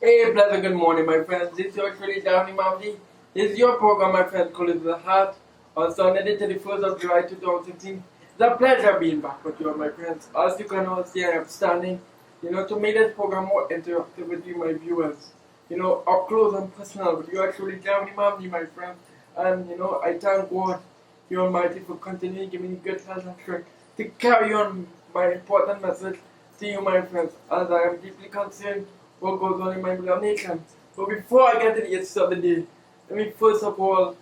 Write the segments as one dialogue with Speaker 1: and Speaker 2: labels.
Speaker 1: Hey, pleasant good morning, my friends. This is your truly Downey Mamdi. This is your program, my friends, called The Heart on Sunday, the 31st of July 2016. It's a pleasure being back with you, my friends. As you can all see, I am standing, to make this program more interactive with you, my viewers. Up close and personal with you, actually, Downey Mamdi, my friends. And, I thank God, the Almighty, for continuing giving me good health and strength to carry on my important message to you, my friends, as I am deeply concerned what goes on in my beloved nation. But before I get to the issue of the day, let me first of all,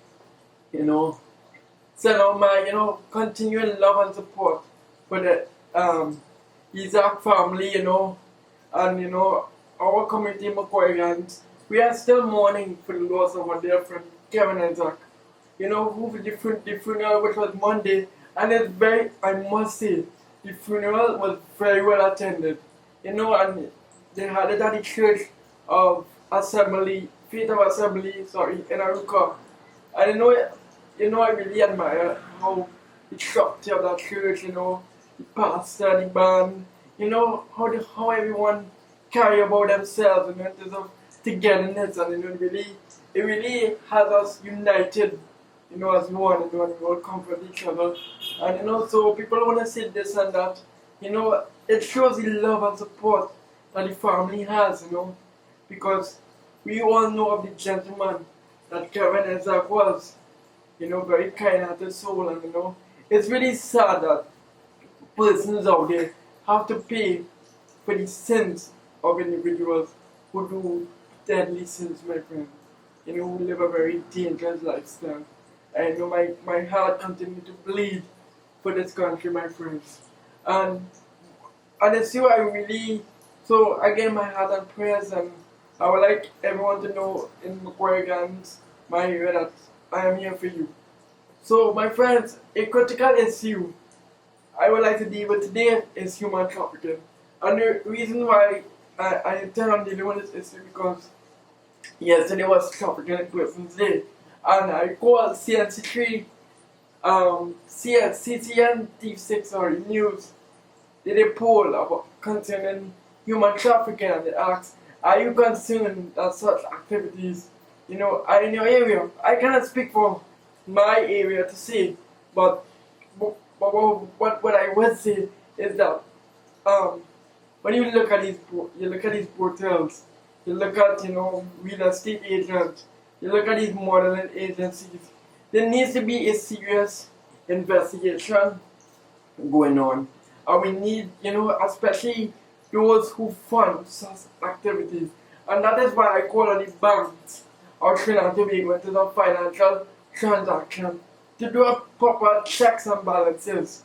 Speaker 1: send out my, continuing love and support for the Isaac family, and, our community in Macquarians. We are still mourning for the loss of our dear friend Kevin and Zach. Who the funeral which was Monday, and it's very, I must say, the funeral was very well attended. And they had it at the church of Assembly, Faith of Assembly, in Aruka. And I really admire how the structure of that church, the pastor, the band, how everyone carry about themselves, in terms of togetherness, and it really has us united, as one, and we all comfort each other. And so people want to say this and that, it shows the love and support that the family has, because we all know of the gentleman that Kevin Isaac was, very kind-hearted soul, and it's really sad that persons out there have to pay for the sins of individuals who do deadly sins, my friend, who live a very dangerous lifestyle. And my heart continues to bleed for this country, my friends. And it's you I really, so again, my heart and prayers, and I would like everyone to know in Macquarie Gardens, my area, that I am here for you. So my friends, a critical issue I would like to deal with today is human trafficking. And the reason why I intend on dealing with this issue because yesterday was Trafficking Persons Day. And I called CNC3, CCN T6 News, did a poll about concerning human trafficking, and they asked, are you concerned that such activities, are in your area? I cannot speak for my area to say, but what I would say is that when you look at these portals, you look at real estate agents, you look at these modeling agencies, there needs to be a serious investigation going on. And we need, especially those who fund such activities. And that is why I call on the banks or Trinidad and Tobago into the financial transaction to do a proper checks and balances.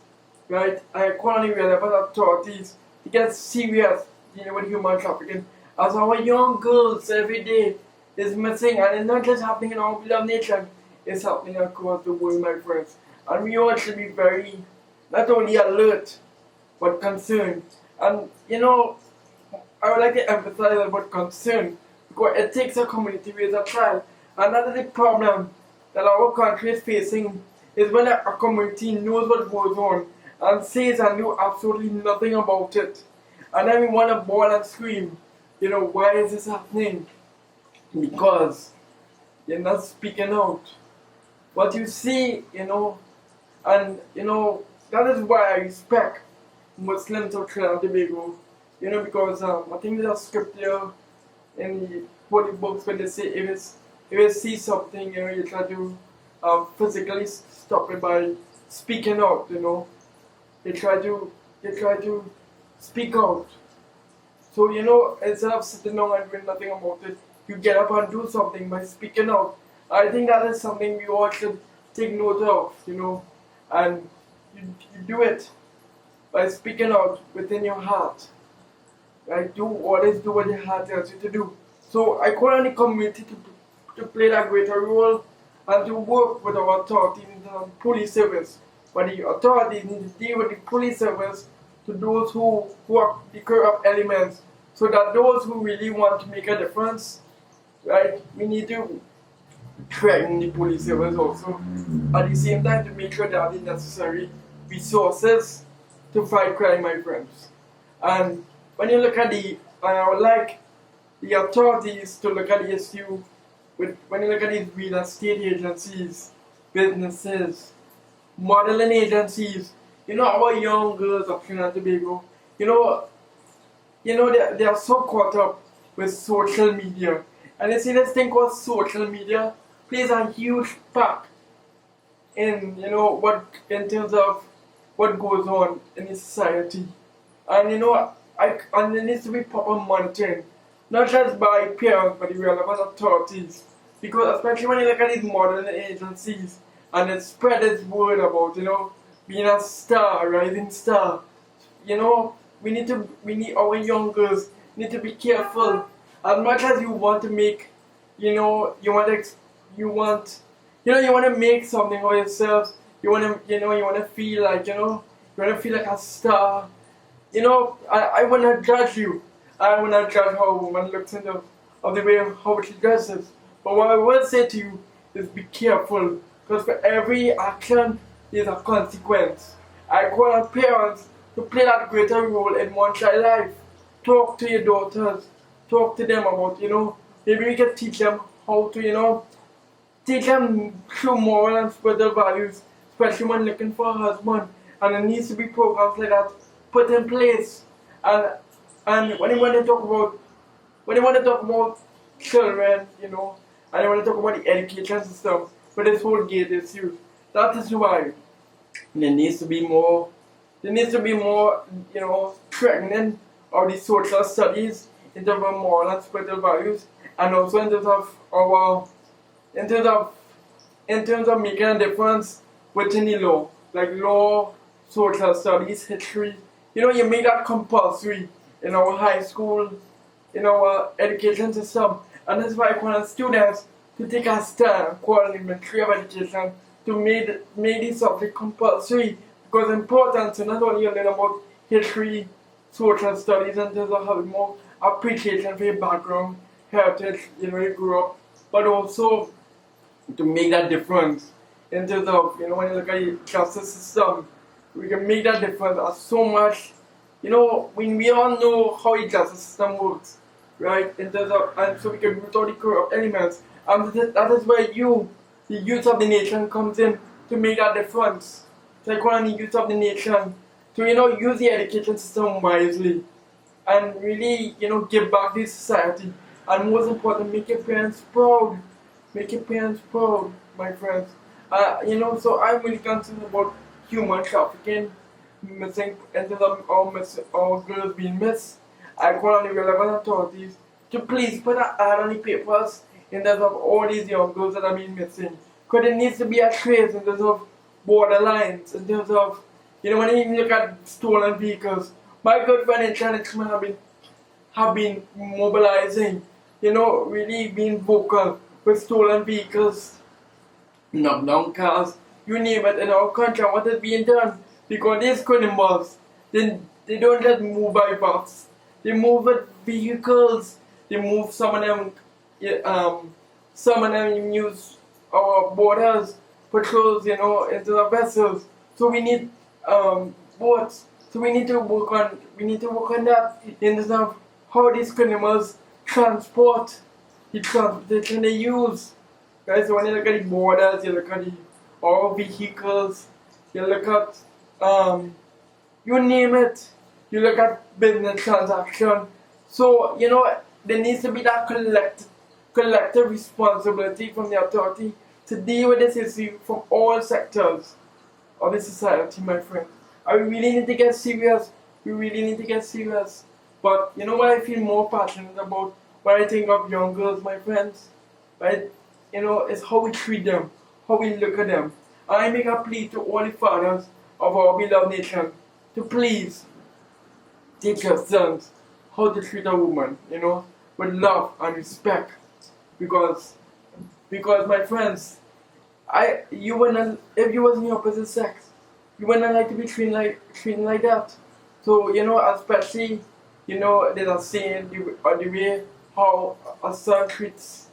Speaker 1: Right? I call on the relevant authorities to get serious with human trafficking. As our young girls every day is missing, and it's not just happening in our beloved nation, it's happening across the world, my friends. And we all should be very, not only alert, but concerned. And I would like to emphasize about concern, because it takes a community to raise a child. And that is the problem that our country is facing, is when a community knows what goes on and says and do absolutely nothing about it. And then we want to bawl and scream, why is this happening? Because you're not speaking out. What you see, and that is why I respect Muslims of Trinidad and Tobago, because I think there's a scripture in the holy books when they say if you see something, you try to physically stop it by speaking out, you try to speak out. So, instead of sitting down and doing nothing about it, you get up and do something by speaking out. I think that is something we all should take note of, and you do it by speaking out within your heart. Right? Always do what your heart tells you to do. So I call on the community to play that greater role and to work with our authorities in the police service. But the authorities need to deal with the police service to those who are the corrupt elements, so that those who really want to make a difference, right, we need to threaten the police service also. At the same time, to make sure they have the necessary resources to fight crime, my friends. And when you look at I would like the authorities to look at the issue with when you look at these real estate agencies, businesses, modeling agencies. You know, our young girls of Trinidad and Tobago, you know, they are so caught up with social media. And you see this thing called social media plays a huge part in, what in terms of what goes on in the society. And and there needs to be proper monitoring, not just by parents but the relevant authorities. Because especially when you look at these modern agencies and it spread its word about, being a star, a rising star. We need our young girls need to be careful. As much as you want to make, you want to, you want to make something of yourself. You want to feel like, you want to feel like a star. I will not judge you. I will not judge how a woman looks of the way how she dresses. But what I will say to you is be careful, because for every action there's a consequence. I call on parents to play that greater role in one child's life. Talk to your daughters. Talk to them about, maybe we can teach them how to, teach them true moral and spiritual values, especially when looking for a husband. And there needs to be programs like that put in place. And when you want to talk about children, and you want to talk about the education system for this whole gate issue, that is why there needs to be more, training of the social studies in terms of moral and spiritual values, and also in terms of making a difference within the law, like law, social studies, history. You make that compulsory in our high school, in our education system, and that's why I want students to take a stand, call the Ministry of Education, to make this subject compulsory, because it's important to not only learn about history, social studies, and terms of having more appreciation for your background, heritage, you grew up, but also to make that difference in terms of, when you look at the justice system, we can make that difference as so much. When we all know how the justice system works, right? In terms of, and so we can root out the corrupt elements. And that is where the youth of the nation, comes in to make that difference. So I call on the youth of the nation to, use the education system wisely and really, give back to society. And most important, make your parents proud. Make your parents proud, my friends. So I'm really concerned about human trafficking, missing, in terms of our girls being missed. I call on the relevant authorities to please put an ad on the papers in terms of all these young girls that are being missing. Because there needs to be a trace in terms of borderlines, in terms of, when you look at stolen vehicles. My good friend in China have been mobilizing, really being vocal with stolen vehicles, knock down cars, you name it, in our country. What is being done? Because these criminals, they don't just move by bus. They move with vehicles. They move, some of them use our borders, patrols, into the vessels. So we need boats. So we need to work on that in terms of how these criminals transport, the transportation they use. Right? So when you look at the borders, you look at our vehicles, you look at you name it, you look at business transaction. So there needs to be that collective responsibility from the authority to deal with this issue from all sectors of the society, my friend. And we really need to get serious. We really need to get serious. But what I feel more passionate about, when I think of young girls, my friends, right? Is how we treat them, how we look at them. And I make a plea to all the fathers of our beloved nation to please teach your sons how to treat a woman, with love and respect. Because my friends, if you was in the opposite sex, you wouldn't like to be treated like that. So, especially, there's a saying, the way how a son treats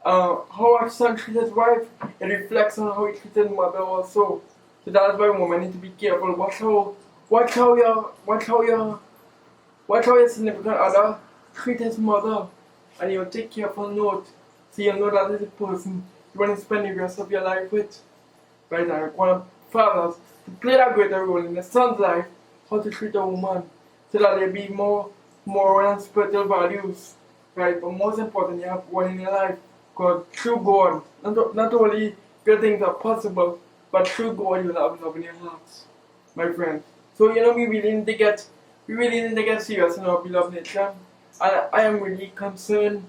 Speaker 1: his wife, it reflects on how he treats his mother also. So that's why women need to be careful. Watch how your significant other treat his mother. and you take careful note so you know that is the person you want to spend the rest of your life with. Right? I want fathers to play that greater role in the son's life, how to treat a woman, so that there be more moral and spiritual values. Right? But most important, you have one in your life. Because through God, not only good things are possible, but through God you'll have love in your hearts, my friend. So we really need to get serious in our beloved nation. I am really concerned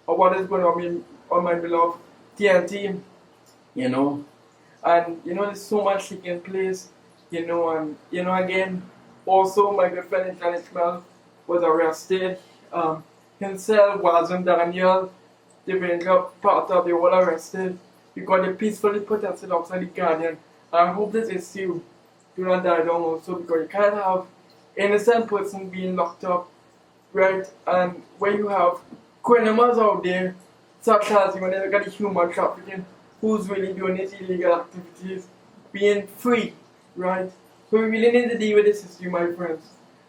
Speaker 1: of what is going on my beloved TNT, you know. And there's so much taking place, and again, also my good friend International was arrested. Himself wasn't Daniel, the Ranger part of the were arrested because they peacefully protested outside the Guardian. I hope this issue do not die down also, because you can't have innocent person being locked up, right? And when you have criminals out there, such as when they look at the human trafficking, who's really doing these illegal activities, being free, right? So we really need to deal with this issue, my friends.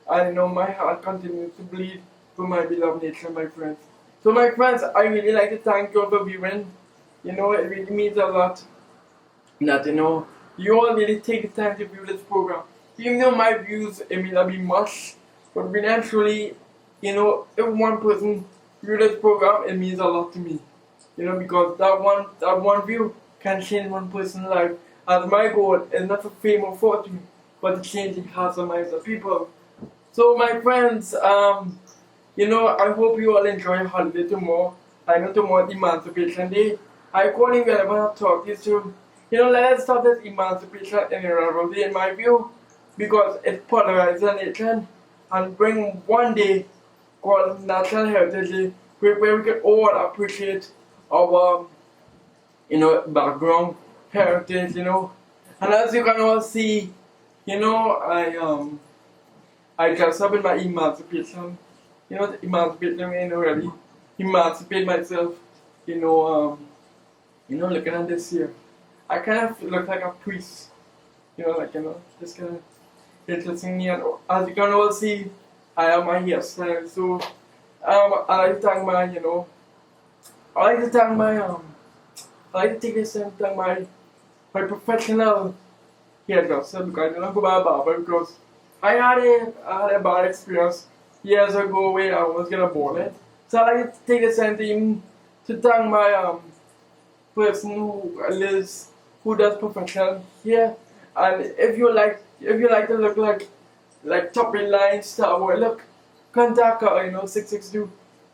Speaker 1: And my heart continues to bleed for my beloved nation, my friends. So my friends, I really like to thank you all for viewing. It really means a lot that you all really take the time to view this program. Even though my views it may not be much, but eventually, if one person view this program, it means a lot to me. Because that one view can change one person's life. As my goal is not for fame or fortune, but to change the hearts and minds of people. So my friends, I hope you all enjoy holiday tomorrow. I know tomorrow is Emancipation Day. I call you whenever I talk this to let us stop this emancipation in a revolution, in my view, because it polarizes the nation and bring one day called National Heritage Day, where we can all appreciate our background, heritage, And as you can all see, I dress up in my emancipation. To emancipate them really. Emancipate myself, looking at this here. I kind of look like a priest. Just kind of interesting me. And as you can all see, I have my hairstyle. So I like to thank my, I like to thank my I like to take this time to thank my professional hairdresser, because I don't go by a barber, because I had a bad experience years ago where I was gonna burn it. So I like to take this time to thank my person who does professional hair. And if you like to look like top in line star boy, look, contact her,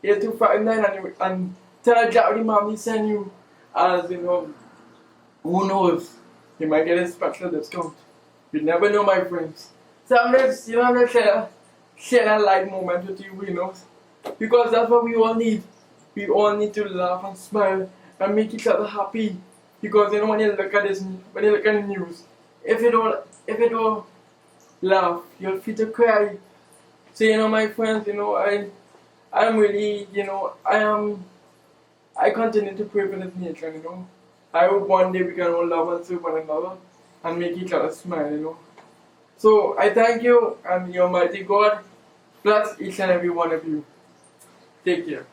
Speaker 1: 662-8259 and tell her Jack the mommy send you, as who knows, you might get a special discount. You never know, my friends. So I'm just share that light moment with you, because that's what we all need. We all need to laugh and smile and make each other happy. Because when you look at the news, if you don't laugh, you'll feel to cry. So my friends, I'm really, I continue to pray for this nation, I hope one day we can all love and serve one another and make each other smile, So I thank you, and the Almighty God bless each and every one of you. Take care.